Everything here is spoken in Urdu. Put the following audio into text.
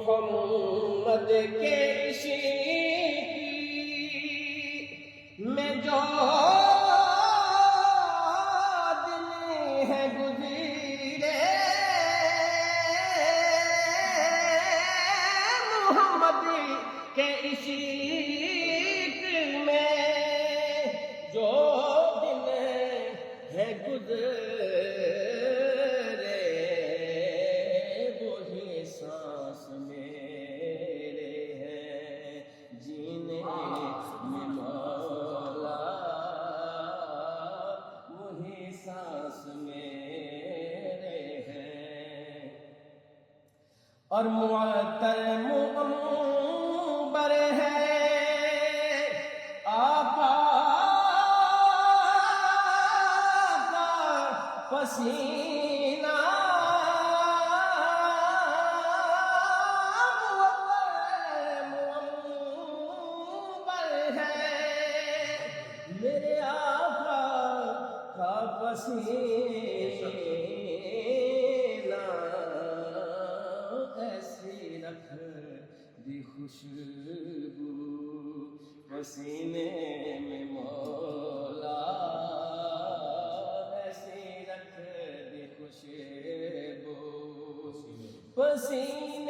محمد کے عشق میں جو دن ہے گزرے، محمد کے عشق میں جو دن ہے گزرے، وہی سانس میرے ہیں جینے میں مولا، وہی سانس میرے ہیں۔ اور معطر مغمبر ہے آقا کا پسینہ، مغمبر ہے میرے آقا کا پسینہ، ایسی رکھ دی خوشبو پسینے میں مولا، ایسی رکھ دی خوشبو پسینے